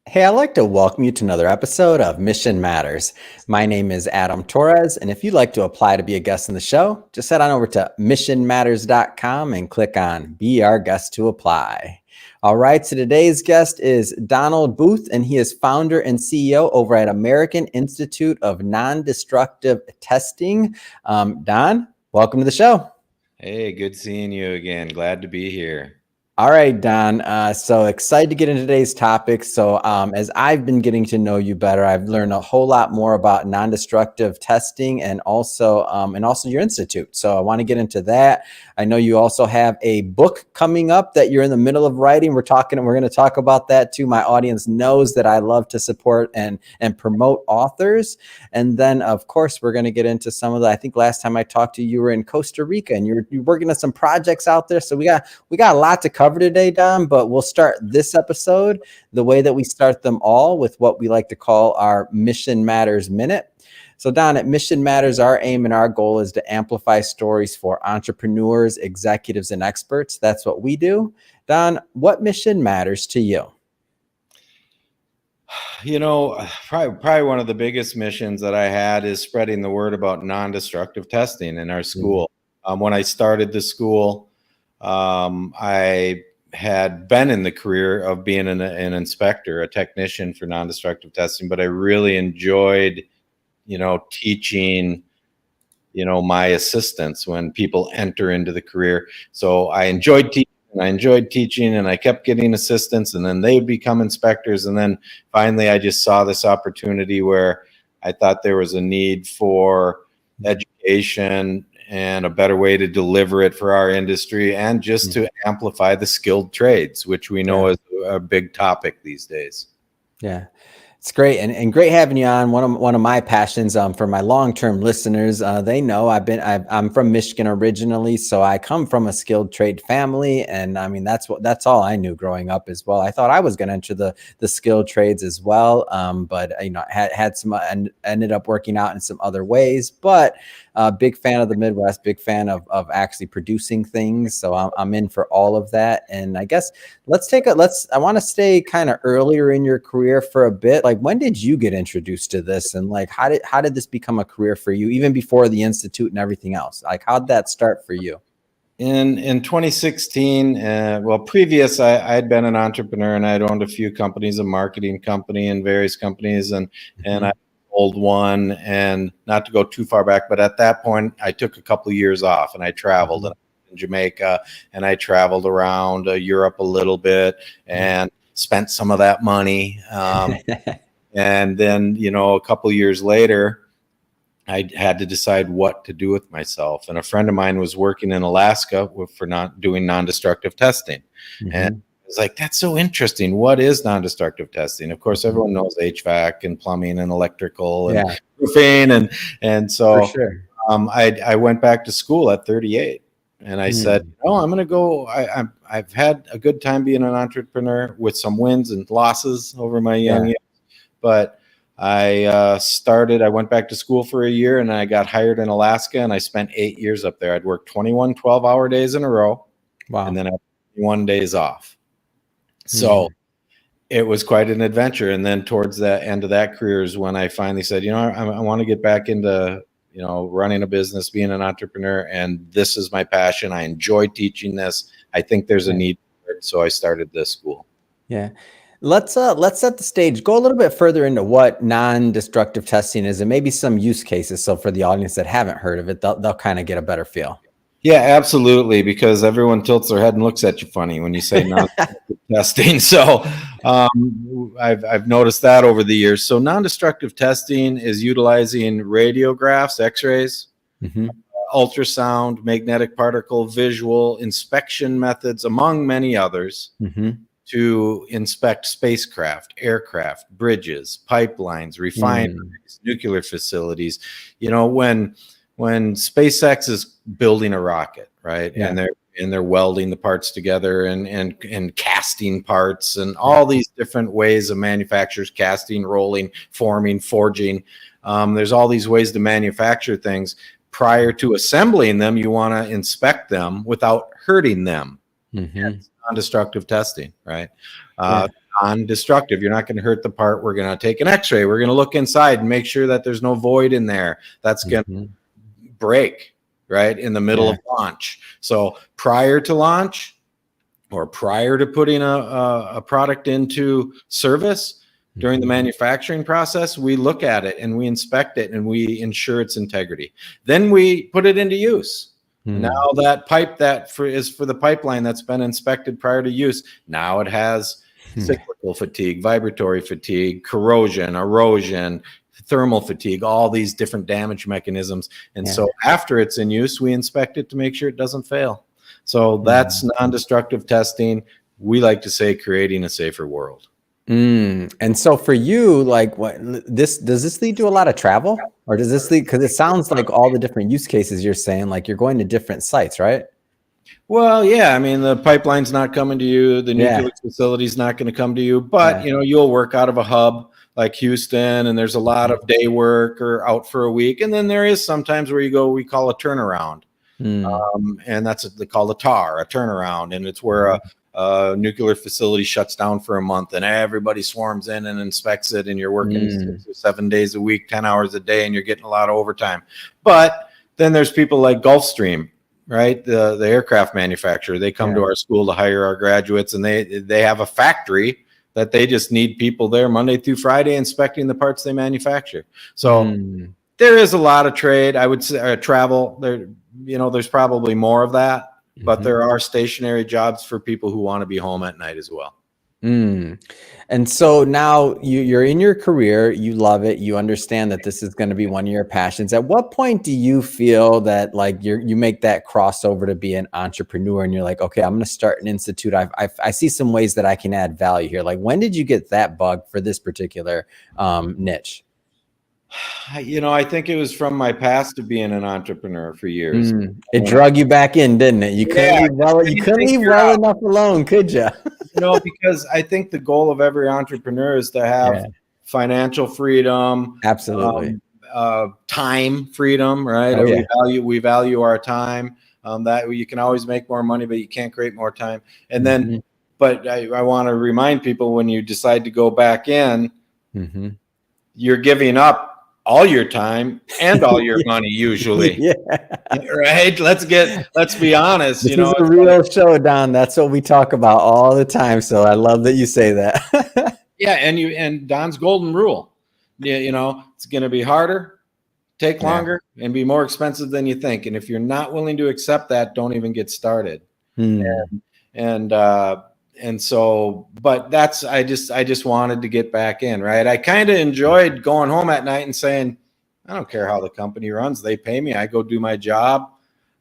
Hey, I'd like to welcome you to another episode of Mission Matters. My name is Adam Torres, and if you'd like to apply to be a guest in the show, just head on over to missionmatters.com and click on Be Our Guest to apply. All right, so today's guest is Donald Booth, and he is founder and CEO over at American Institute of Non-Destructive Testing. Don, welcome to the show. Hey, good seeing you again. Glad to be here. All right, Don. So excited to get into today's topic. So as I've been getting to know you better, I've learned a whole lot more about non-destructive testing and also your institute. So I want to get into that. I know you also have a book coming up that you're in the middle of writing. We're going to talk about that too. My audience knows that I love to support and promote authors. And then of course, we're going to get into some of the, I think last time I talked to you, you were in Costa Rica and you're working on some projects out there. So we got a lot to cover today, Don, but we'll start this episode the way that we start them all, with what we like to call our Mission Matters Minute. So Don, at Mission Matters, our aim and our goal is to amplify stories for entrepreneurs, executives, and experts. That's what we do. Don, what mission matters to you? You know, probably one of the biggest missions that I had is spreading the word about non-destructive testing in our school. When I started the school, I had been in the career of being an inspector, a technician for non-destructive testing, but I really enjoyed, teaching, my assistants when people enter into the career. So I enjoyed teaching and I kept getting assistants, and then they would become inspectors. And then finally, I just saw this opportunity where I thought there was a need for education and a better way to deliver it for our industry, and just to amplify the skilled trades, which we know is a big topic these days. Yeah. It's great and great having you on. One of my passions, for my long-term listeners, they know I'm from Michigan originally, so I come from a skilled trade family, and I mean that's all I knew growing up as well. I thought I was going to enter the skilled trades as well, but had some ended up working out in some other ways. But big fan of the Midwest, big fan of actually producing things. So I'm in for all of that. And I guess I want to stay kind of earlier in your career for a bit. Like, when did you get introduced to this? And like, how did this become a career for you, even before the Institute and everything else? Like, how'd that start for you? In 2016, previous, I'd been an entrepreneur and I'd owned a few companies, a marketing company and various companies, and I sold one. And not to go too far back, but at that point, I took a couple of years off and I traveled in Jamaica, and I traveled around Europe a little bit and spent some of that money. And then, a couple of years later, I had to decide what to do with myself. And a friend of mine was working in Alaska for not doing non-destructive testing. And I was like, that's so interesting. What is non-destructive testing? Of course, everyone knows HVAC and plumbing and electrical and roofing. And so For sure. I went back to school at 38. And I said, I'm going to go. I've had a good time being an entrepreneur, with some wins and losses over my young years. But I went back to school for a year, and I got hired in Alaska, and I spent 8 years up there. I'd work 21 12-hour days in a row. Wow. And then I had 21 days off. So it was quite an adventure. And then towards the end of that career is when I finally said, I want to get back into running a business, being an entrepreneur, and this is my passion. I enjoy teaching this. I think there's a need for it, so I started this school. Yeah. Let's set the stage. Go a little bit further into what non-destructive testing is, and maybe some use cases. So for the audience that haven't heard of it, they'll kind of get a better feel. Yeah, absolutely. Because everyone tilts their head and looks at you funny when you say non-destructive testing. So I've noticed that over the years. So non-destructive testing is utilizing radiographs, X-rays, ultrasound, magnetic particle, visual inspection methods, among many others, to inspect spacecraft, aircraft, bridges, pipelines, refineries, nuclear facilities. When SpaceX is building a rocket, right? Yeah. And they're welding the parts together and casting parts and all these different ways of manufacturers, casting, rolling, forming, forging. There's all these ways to manufacture things. Prior to assembling them, you want to inspect them without hurting them. That's non-destructive testing, right? non-destructive. You're not going to hurt the part. We're going to take an x-ray. We're going to look inside and make sure that there's no void in there that's going to break right in the middle of launch. So prior to launch or prior to putting a product into service, during the manufacturing process, we look at it and we inspect it and we ensure its integrity. Then we put it into use. Now that pipe is for the pipeline that's been inspected prior to use, now it has cyclical fatigue, vibratory fatigue, corrosion, erosion, thermal fatigue, all these different damage mechanisms. And so after it's in use, we inspect it to make sure it doesn't fail. So that's non-destructive testing. We like to say creating a safer world. And so for you, like does this lead to a lot of travel, or does this lead, because it sounds like all the different use cases you're saying, like you're going to different sites, right? Well, yeah, I mean, the pipeline's not coming to you, the nuclear facility's not going to come to you, but you know, you'll work out of a hub like Houston, and there's a lot of day work or out for a week, and then there is sometimes where you go, we call a turnaround, and that's what they call a TAR, a turnaround, and it's where a nuclear facility shuts down for a month and everybody swarms in and inspects it, and you're working 6 or 7 days a week, 10 hours a day, and you're getting a lot of overtime. But then there's people like Gulfstream, right? The aircraft manufacturer. They come to our school to hire our graduates, and they have a factory that they just need people there Monday through Friday inspecting the parts they manufacture. So there is a lot of trade, I would say, travel. There, you know, there's probably more of that. But there are stationary jobs for people who want to be home at night as well. And so now you're in your career, you love it, you understand that this is going to be one of your passions. At what point do you feel that like you make that crossover to be an entrepreneur and you're like, okay, I'm going to start an institute. I see some ways that I can add value here. Like, when did you get that bug for this particular niche? You know, I think it was from my past of being an entrepreneur for years. It drug you back in, didn't it? You couldn't leave well enough alone, could you? You know, because I think the goal of every entrepreneur is to have financial freedom, absolutely, time freedom, right? We value our time. That you can always make more money, but you can't create more time. And then, but I want to remind people, when you decide to go back in, you're giving up all your time and all your money, usually. Right? Let's be honest. This is a real showdown. That's what we talk about all the time. So I love that you say that. And Don's golden rule. You know, it's going to be harder, take longer, and be more expensive than you think. And if you're not willing to accept that, don't even get started. And so, but that's, I just wanted to get back in, right? I kind of enjoyed going home at night and saying, I don't care how the company runs. They pay me. I go do my job.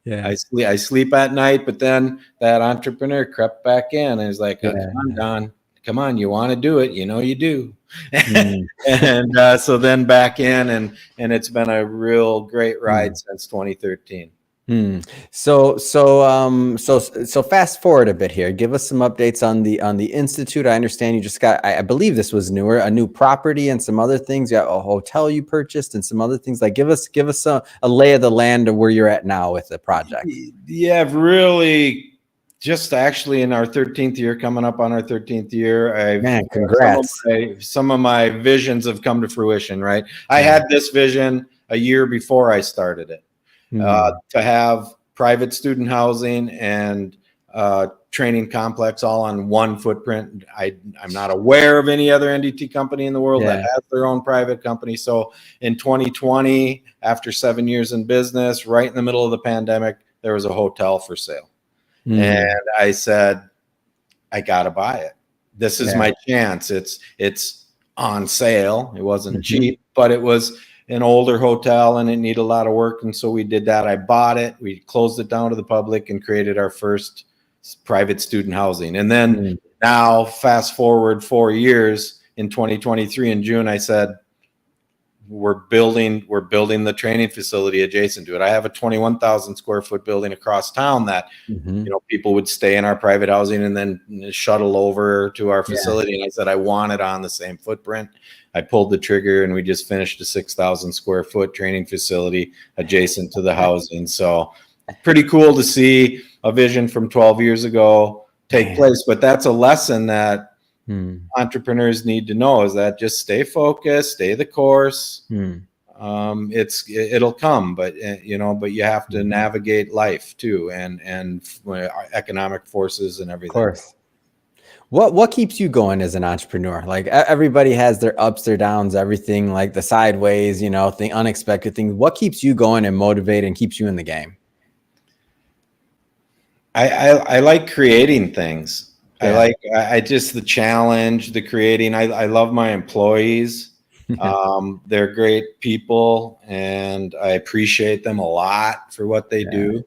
I sleep at night, but then that entrepreneur crept back in and was like, oh, come on, Don, come on. You want to do it. You know, you do. And so then back in, and it's been a real great ride since 2013. So fast forward a bit here. Give us some updates on the institute. I understand you just got, I believe this was newer, a new property and some other things. You got a hotel you purchased and some other things. Like, give us a lay of the land of where you're at now with the project. Yeah, really. Just actually in our 13th year, coming up on our 13th year, Man, congrats. Some of my visions have come to fruition, right? I had this vision a year before I started it. To have private student housing and training complex all on one footprint. I'm not aware of any other NDT company in the world that has their own private company. So in 2020, after 7 years in business, right in the middle of the pandemic, there was a hotel for sale. And I said, I got to buy it. This is my chance. It's on sale. It wasn't cheap, but it was an older hotel and it needed a lot of work. And so we did that. I bought it. We closed it down to the public and created our first private student housing. And then now fast forward 4 years, in 2023 in June, I said, we're building the training facility adjacent to it. I have a 21,000 square foot building across town that, you know, people would stay in our private housing and then shuttle over to our facility. And I said, I want it on the same footprint. I pulled the trigger and we just finished a 6,000 square foot training facility adjacent to the housing. So pretty cool to see a vision from 12 years ago take place. But that's a lesson that Hmm. entrepreneurs need to know is that just stay focused, stay the course. Hmm. It'll come, but but you have to Mhm. navigate life too, and economic forces and Of everything. course. What keeps you going as an entrepreneur? Like everybody has their ups, their downs, everything, like the sideways, the unexpected things. What keeps you going and motivated and keeps you in the game? I like creating things. Yeah. I just the challenge, the creating. I love my employees. Yeah. They're great people, and I appreciate them a lot for what they Yeah. do.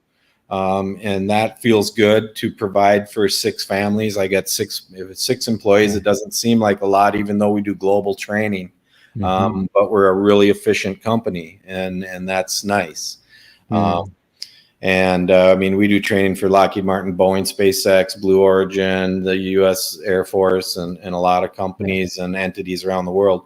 And that feels good to provide for 6 families. I got 6, if it's 6 employees, Yeah. it doesn't seem like a lot, even though we do global training. Hmm. But we're a really efficient company, and that's nice. Um, Mm. and I mean, we do training for Lockheed Martin, Boeing, SpaceX, Blue Origin, the U.S. Air Force, and a lot of Yeah. companies and entities around the world.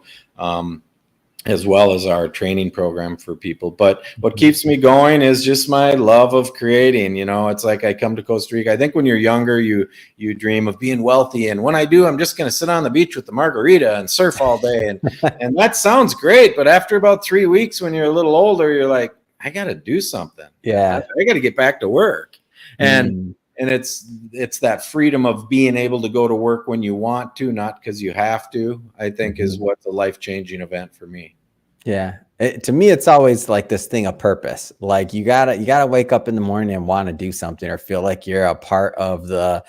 As well as our training program for people. But what Mhm. keeps me going is just my love of creating. It's like I come to Costa Rica. I think when you're younger, you dream of being wealthy, and when I do, I'm just going to sit on the beach with the margarita and surf all day, and that sounds great. But after about 3 weeks, when you're a little older, you're like, I got to do something. Yeah. I got to get back to work, and Mm. and it's that freedom of being able to go to work when you want to, not because you have to, I think is Mhm. what's a life-changing event for me. Yeah. To me, it's always like this thing of purpose. Like you gotta wake up in the morning and want to do something or feel like you're a part of the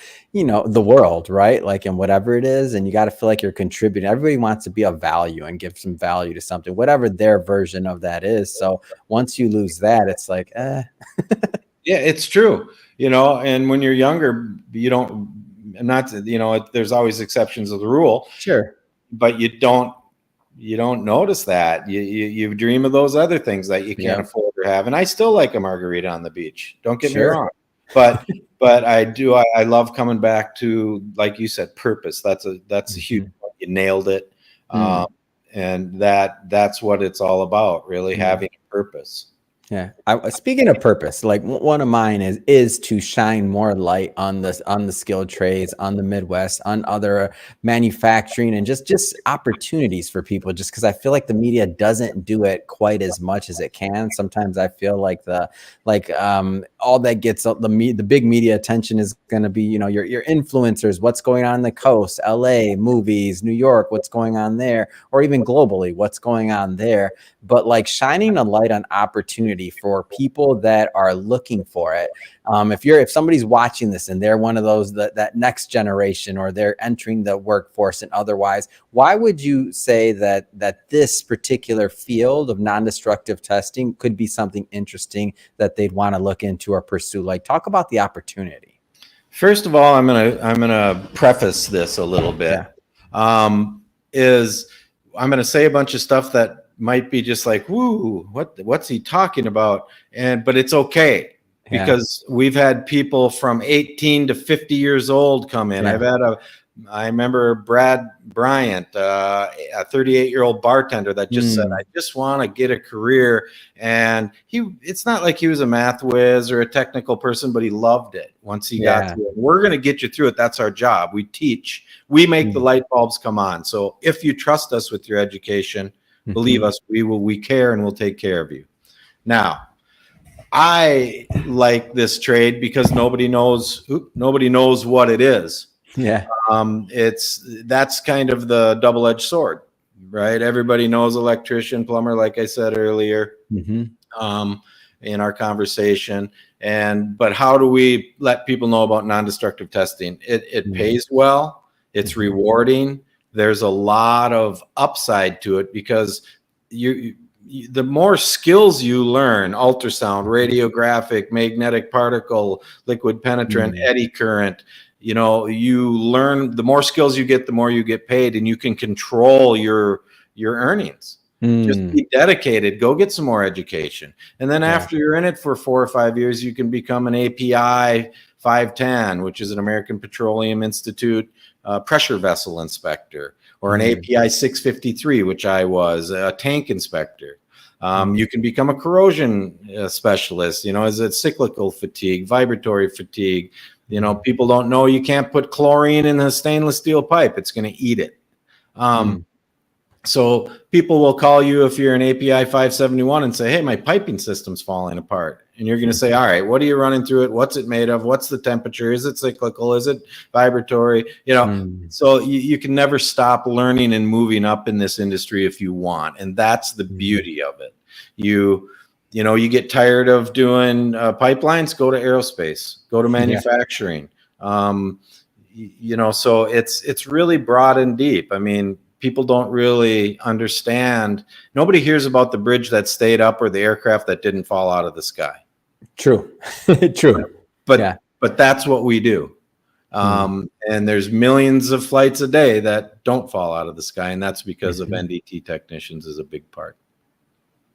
world, right? Like in whatever it is, and you got to feel like you're contributing. Everybody wants to be of value and give some value to something, whatever their version of that is. So once you lose that, it's like, Yeah, it's true. And when you're younger, you don't, not, there's always exceptions of the rule, sure, but you don't notice that. You dream of those other things that you can't yep, afford to have. And I still like a margarita on the beach. Don't get me sure, wrong. But I do, I love coming back to, like you said, purpose. That's a huge hmm, one. You nailed it. Um, mm, and that's what it's all about, really yeah. having a purpose. Yeah. Speaking of purpose, like one of mine is to shine more light on the skilled trades, on the Midwest, on other manufacturing, and just opportunities for people. Just because I feel like the media doesn't do it quite as much as it can. Sometimes I feel like all that gets the big media attention is going to be your influencers, what's going on the coast, L.A. movies, New York, what's going on there, or even globally, what's going on there. But like shining a light on opportunity for people that are looking for it. If somebody's watching this and they're one of those that next generation, or they're entering the workforce and otherwise, why would you say that this particular field of non-destructive testing could be something interesting that they'd want to look into or pursue? Like, talk about the opportunity. First of all, I'm gonna preface this a little bit. Yeah. Um, is I'm gonna say a bunch of stuff that might be just like, "Woo, what's he talking about?" But it's okay Yeah. because we've had people from 18 to 50 years old come in. Yeah. I remember Brad Bryant, a 38-year-old bartender that just said, Mm, "I just want to get a career." And it's not like he was a math whiz or a technical person, but he loved it once he got yeah. to it. We're going to get you through it. That's our job. We teach, we make the Mm, light bulbs come on. So if you trust us with your education, believe mhm. us, we care and we'll take care of you. Now, I like this trade because nobody knows what it is. Yeah. That's kind of the double-edged sword, right? Everybody knows electrician, plumber, like I said earlier, Hmm. um, in our conversation. But how do we let people know about non-destructive testing? It Mm, pays well. It's mhm. rewarding. There's a lot of upside to it because the more skills you learn, ultrasound, radiographic, magnetic particle, liquid penetrant, Mm, eddy current, you learn, the more skills you get, the more you get paid, and you can control your earnings. Just mm, be dedicated, go get some more education. And then yeah. after you're in it for 4 or 5 years, you can become an API 510, which is an American Petroleum Institute pressure vessel inspector, or an Mm, API 653, which I was, a tank inspector. mm, You can become a corrosion specialist. Is it cyclical fatigue, vibratory fatigue, You know, people don't know you can't put chlorine in a stainless steel pipe. It's going to eat it. So people will call you if you're an API 571 and say, hey, my piping system's falling apart. And you're going to say, all right, what are you running through it? What's it made of? What's the temperature? Is it cyclical? Is it vibratory? You know, so you can never stop learning and moving up in this industry if you want. And that's the beauty of it. You know, you get tired of doing pipelines, go to aerospace, go to manufacturing. You know, so it's really broad and deep. I mean, people don't really understand. Nobody hears about the bridge that stayed up or the aircraft that didn't fall out of the sky. True. True. But that's what we do. And there's millions of flights a day that don't fall out of the sky. And that's because of NDT technicians is a big part.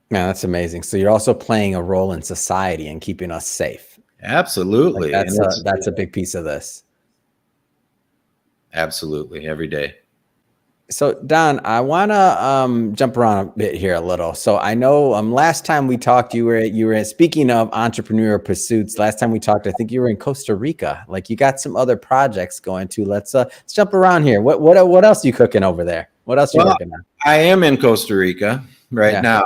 Man, that's amazing. So you're also playing a role in society and keeping us safe. Absolutely. Like that's a big piece of this. Absolutely. Every day. So Don, I want to jump around a bit here a little. So I know last time we talked, you were speaking of entrepreneurial pursuits. Last time we talked, I think you were in Costa Rica. Like you got some other projects going too. Let's jump around here. What else are you cooking over there? What else are you working on? I am in Costa Rica right now.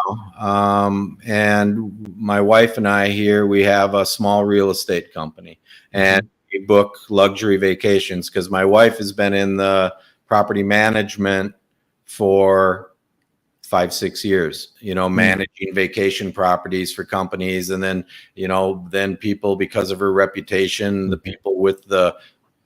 And my wife and I here, we have a small real estate company and we book luxury vacations because my wife has been in the property management for 5-6 years, you know, managing vacation properties for companies. And then, you know, then people, because of her reputation, the people with the,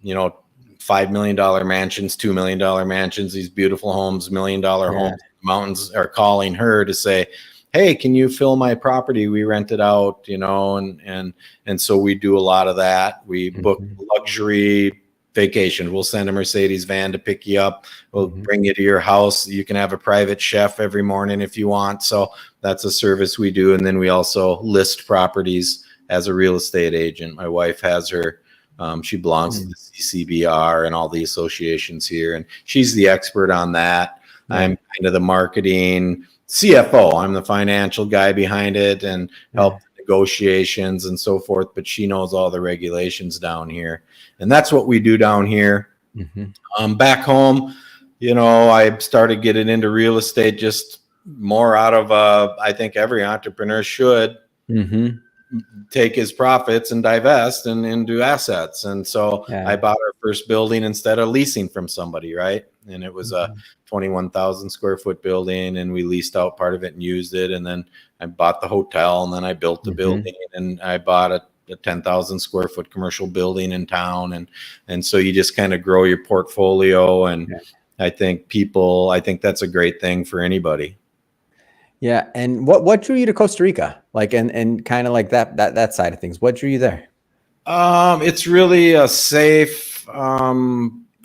you know, $5 million mansions, $2 million mansions, these beautiful homes, $1 million homes, mountains are calling her to say, hey, can you fill my property? We rent it out, you know, and so we do a lot of that. We book luxury vacation. We'll send a Mercedes van to pick you up. We'll bring you to your house. You can have a private chef every morning if you want. So that's a service we do. And then we also list properties as a real estate agent. My wife has her, she belongs to the CCBR and all the associations here. And she's the expert on that. I'm kind of the marketing CFO. I'm the financial guy behind it and help negotiations and so forth, but she knows all the regulations down here. And that's what we do down here. Back home, you know, I started getting into real estate just more out of, I think every entrepreneur should take his profits and divest and do assets. And so I bought our first building instead of leasing from somebody, right? And it was a 21,000 square foot building, and we leased out part of it and used it. And then I bought the hotel, and then I built the building, and I bought a 10,000 square foot commercial building in town. And so you just kind of grow your portfolio. And I think that's a great thing for anybody. Yeah. And what drew you to Costa Rica? Like, and kind of like that side of things, what drew you there? It's really a safe,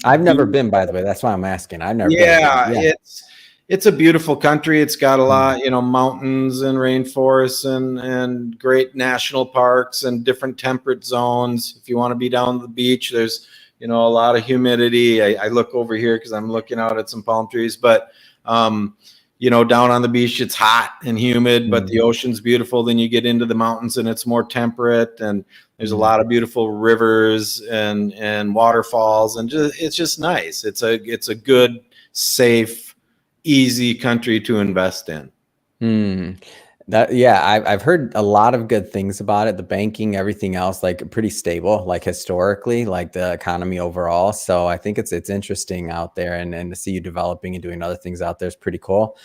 I've never been, by the way. That's why I'm asking. I've never been. Yeah, it's a beautiful country. It's got a lot, you know, mountains and rainforests and great national parks and different temperate zones. If you want to be down the beach, there's, you know, a lot of humidity. I look over here because I'm looking out at some palm trees, but you know, down on the beach, it's hot and humid, but the ocean's beautiful. Then you get into the mountains and it's more temperate, and there's a lot of beautiful rivers and waterfalls, and it's just nice. It's a good, safe, easy country to invest in. I've heard a lot of good things about it. The banking, everything else, like pretty stable, like historically, like the economy overall. So I think it's interesting out there, and to see you developing and doing other things out there is pretty cool.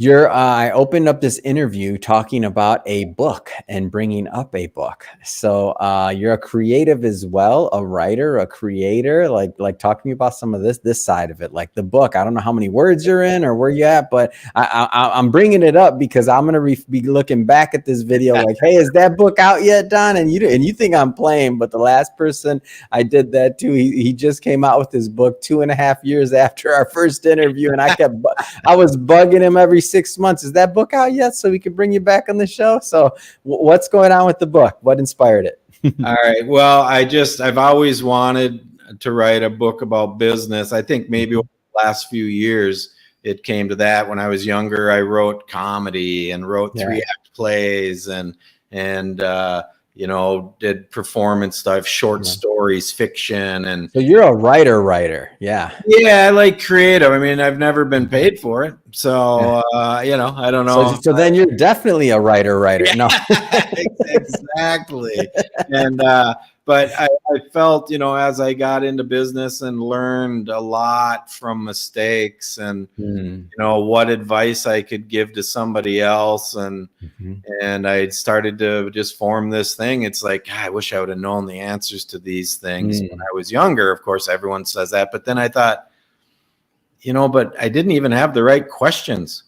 I opened up this interview talking about a book and bringing up a book. So you're a creative as well, a writer, a creator. Like talk to me about some of this side of it, like the book. I don't know how many words you're in or where you at, but I'm bringing it up because I'm gonna be looking back at this video like, hey, is that book out yet, Don? And you think I'm playing, but the last person I did that to, he just came out with his book 2.5 years after our first interview, and I was bugging him every 6 months. Is that book out yet? So we can bring you back on the show. So what's going on with the book? What inspired it? All right. Well, I've always wanted to write a book about business. I think maybe over the last few years, it came to that. When I was younger, I wrote comedy and wrote 3-act plays and did performance stuff, short stories, fiction, and so you're a writer. Yeah. yeah, I like creative. I mean, I've never been paid for it, so I don't know. So then you're definitely a writer. Yeah, No. exactly. And but I felt, as I got into business and learned a lot from mistakes, and what advice I could give to somebody else, and I started to just form this thing. It's like, God, I wish I would have known the answers to these things when I was younger. Of course, everyone says that, but then I thought, but I didn't even have the right questions.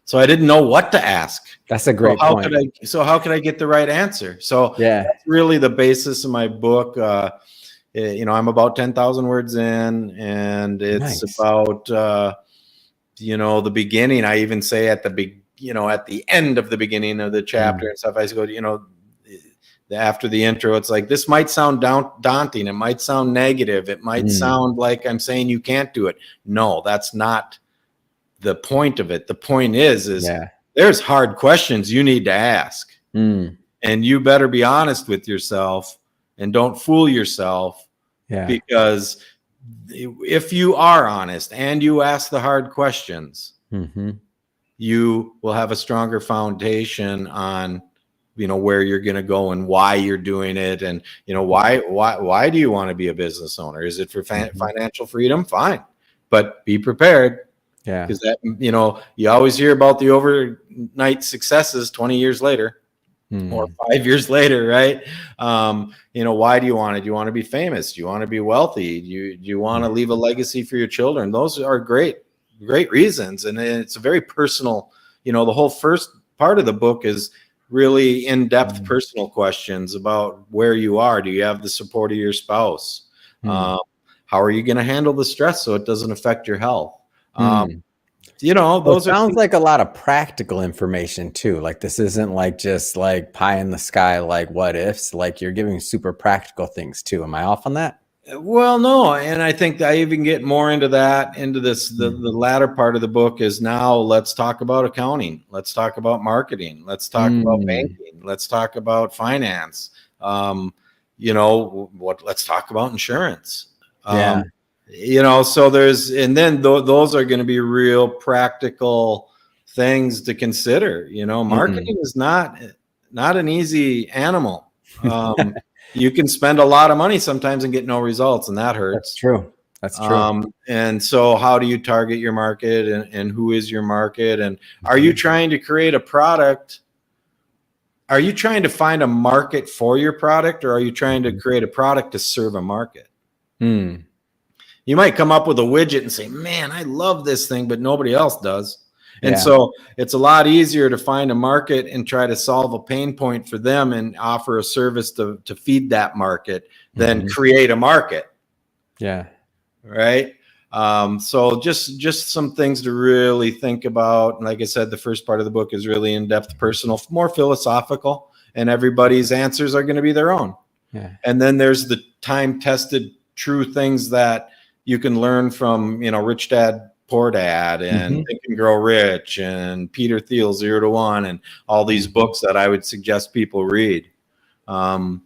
So I didn't know what to ask. That's a great point. How could I get the right answer? So that's really the basis of my book. I'm about 10,000 words in, and it's about, the beginning. I even say at the end of the beginning of the chapter and stuff, I go, after the intro, it's like, this might sound daunting. It might sound negative. It might sound like I'm saying you can't do it. No, that's not the point of it. The point is there's hard questions you need to ask, and you better be honest with yourself and don't fool yourself, because if you are honest and you ask the hard questions, you will have a stronger foundation on where you're going to go and why you're doing it, and why do you want to be a business owner? Is it for financial freedom? Fine, but be prepared. Yeah, because that, you always hear about the overnight successes 20 years later or 5 years later, right? Why do you want it? Do you want to be famous? Do you want to be wealthy? Do you want to leave a legacy for your children? Those are great reasons. And it's a very personal, the whole first part of the book is really in-depth personal questions about where you are. Do you have the support of your spouse? How are you going to handle the stress so it doesn't affect your health? Those sounds like a lot of practical information too. Like, this isn't like just like pie in the sky, like what ifs. Like, you're giving super practical things too. Am I off on that? Well, no. And I think I even get more into this. The latter part of the book is, now let's talk about accounting. Let's talk about marketing. Let's talk about banking. Let's talk about finance. Let's talk about insurance. So those are going to be real practical things to consider. Marketing is not an easy animal. You can spend a lot of money sometimes and get no results, and that hurts. That's true. And so how do you target your market, and who is your market? And are you trying to create a product? Are you trying to find a market for your product, or are you trying to create a product to serve a market? You might come up with a widget and say, man, I love this thing, but nobody else does. And so it's a lot easier to find a market and try to solve a pain point for them and offer a service to feed that market than create a market. Yeah. Right. So just some things to really think about. And like I said, the first part of the book is really in-depth, personal, more philosophical, and everybody's answers are going to be their own. Yeah. And then there's the time-tested true things that you can learn from, Rich Dad, Poor Dad, and Think and Grow Rich, and Peter Thiel's 0 to 1, and all these books that I would suggest people read, and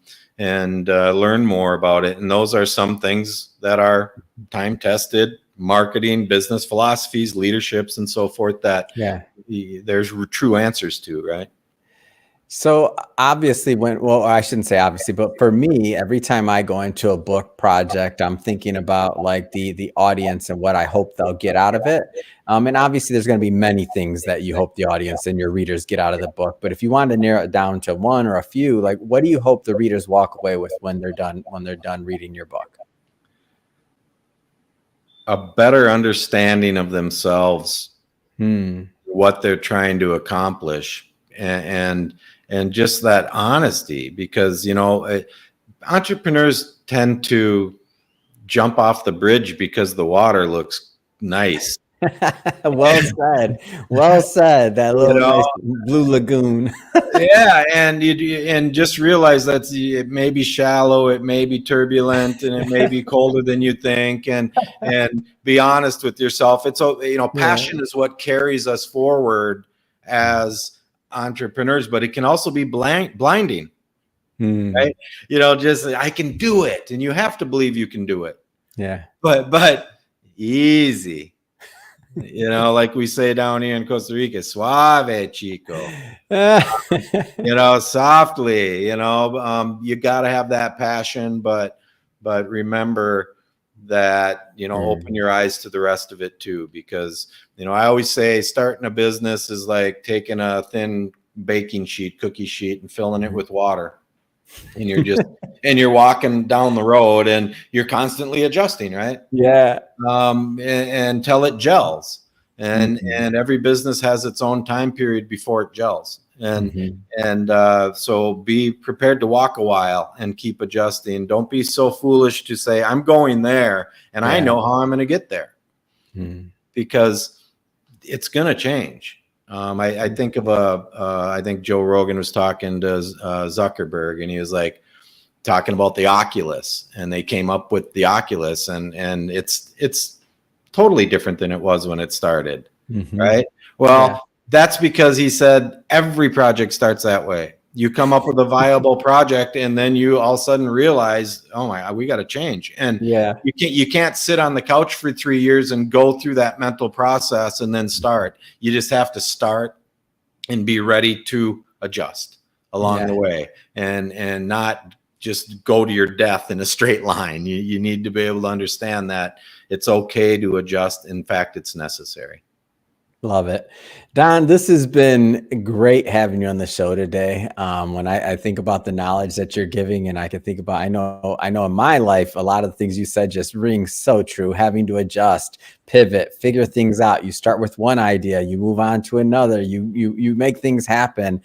learn more about it. And those are some things that are time-tested: marketing, business philosophies, leaderships, and so forth, that there's true answers to, right? So obviously, I shouldn't say obviously, but for me, every time I go into a book project, I'm thinking about like the audience and what I hope they'll get out of it. And obviously there's going to be many things that you hope the audience and your readers get out of the book. But if you wanted to narrow it down to one or a few, like, what do you hope the readers walk away with when they're done reading your book? A better understanding of themselves, what they're trying to accomplish, and just that honesty, because entrepreneurs tend to jump off the bridge because the water looks nice. Well said. That little nice blue lagoon. Yeah, and just realize that it may be shallow, it may be turbulent, and it may be colder than you think, and be honest with yourself. It's passion is what carries us forward as entrepreneurs, but it can also be blinding. right? You know, just I can do it, and you have to believe you can do it. Yeah. But easy. You know, like we say down here in Costa Rica, suave, chico. You know, softly. You know, you got to have that passion, but remember that, you know, open your eyes to the rest of it too, because, you know, I always say starting a business is like taking a thin baking sheet, cookie sheet, and filling it with water. And you're just and you're walking down the road and you're constantly adjusting, right? Yeah. Until it gels. And every business has its own time period before it gels. So be prepared to walk a while and keep adjusting. Don't be so foolish to say, I'm going there and I know how I'm going to get there, because it's going to change. I think of I think Joe Rogan was talking to Zuckerberg, and he was like talking about the Oculus, and they came up with the Oculus, and it's totally different than it was when it started, right? Well, that's because he said every project starts that way. You come up with a viable project, and then you all of a sudden realize, oh my God, we got to change. And you can't sit on the couch for 3 years and go through that mental process and then start. You just have to start and be ready to adjust along the way, and not just go to your death in a straight line. You need to be able to understand that it's okay to adjust. In fact, it's necessary. Love it. Don, this has been great having you on the show today. When I think about the knowledge that you're giving, and I can think about, I know in my life, a lot of the things you said just ring so true, having to adjust, pivot, figure things out. You start with one idea, you move on to another, you make things happen.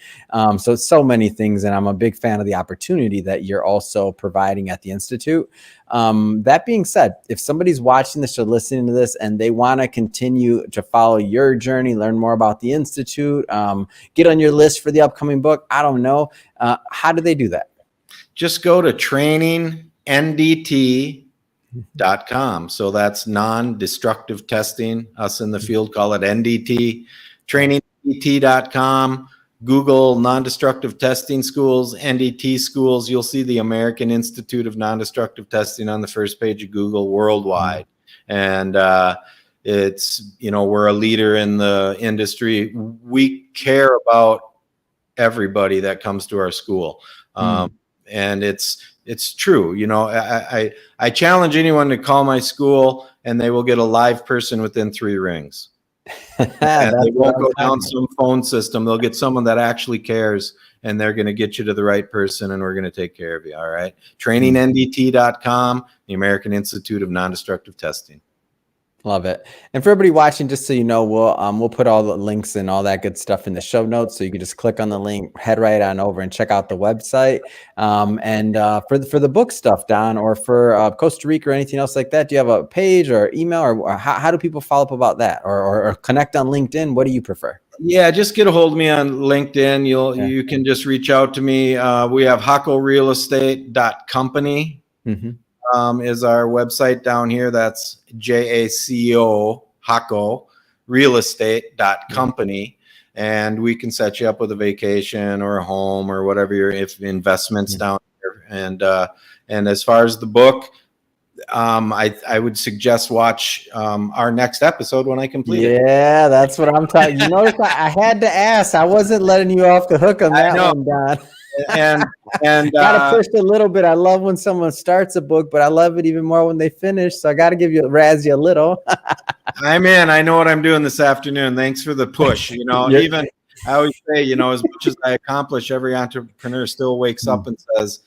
So many things. And I'm a big fan of the opportunity that you're also providing at the Institute. That being said, if somebody's watching this or listening to this and they want to continue to follow your journey, learn more about the Institute, get on your list for the upcoming book, I don't know, how do they do that? Just go to trainingndt.com. So that's non-destructive testing. Us in the field call it NDT. Trainingndt.com. Google non-destructive testing schools, NDT schools. You'll see the American Institute of Non-Destructive Testing on the first page of Google worldwide. And it's, you know, we're a leader in the industry. We care about everybody that comes to our school. And it's true. You know, I challenge anyone to call my school and they will get a live person within 3 rings. And they won't go down some phone system. They'll get someone that actually cares, and they're going to get you to the right person, and we're going to take care of you. All right. Trainingndt.com, the American Institute of Non-Destructive Testing. Love it. And for everybody watching, just so you know, we'll put all the links and all that good stuff in the show notes. So you can just click on the link, head right on over and check out the website. And for the book stuff, Don, or for Costa Rica or anything else like that, do you have a page or email, or how do people follow up about that, or connect on LinkedIn? What do you prefer? Yeah, just get a hold of me on LinkedIn. You can just reach out to me. We have hacorealestate.company. Is our website down here. That's JACO, Haco, realestate.company. And we can set you up with a vacation or a home or whatever your investments down here. And as far as the book, I would suggest watch our next episode when I complete it. Yeah, that's what I'm talking. You notice I had to ask. I wasn't letting you off the hook on that one, Don. and gotta push a little bit. I love when someone starts a book, but I love it even more when they finish. So I got to give you razz you a little. I'm in. I know what I'm doing this afternoon. Thanks for the push. You know, even I always say, you know, as much as I accomplish, every entrepreneur still wakes up and says,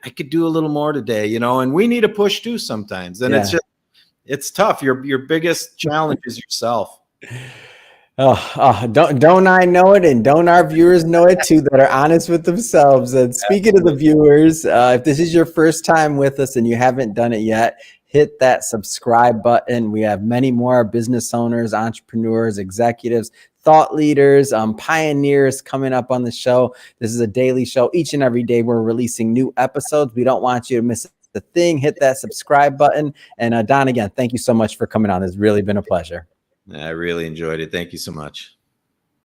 I could do a little more today, you know, and we need a push too sometimes. And it's tough. Your biggest challenge is yourself. Don't I know it, and don't our viewers know it too, that are honest with themselves? And speaking of the viewers, if this is your first time with us and you haven't done it yet, hit that subscribe button. We have many more business owners, entrepreneurs, executives, thought leaders, pioneers coming up on the show. This is a daily show. Each and every day we're releasing new episodes. We don't want you to miss the thing. Hit that subscribe button. And Don, again, thank you so much for coming on. It's really been a pleasure. I really enjoyed it. Thank you so much.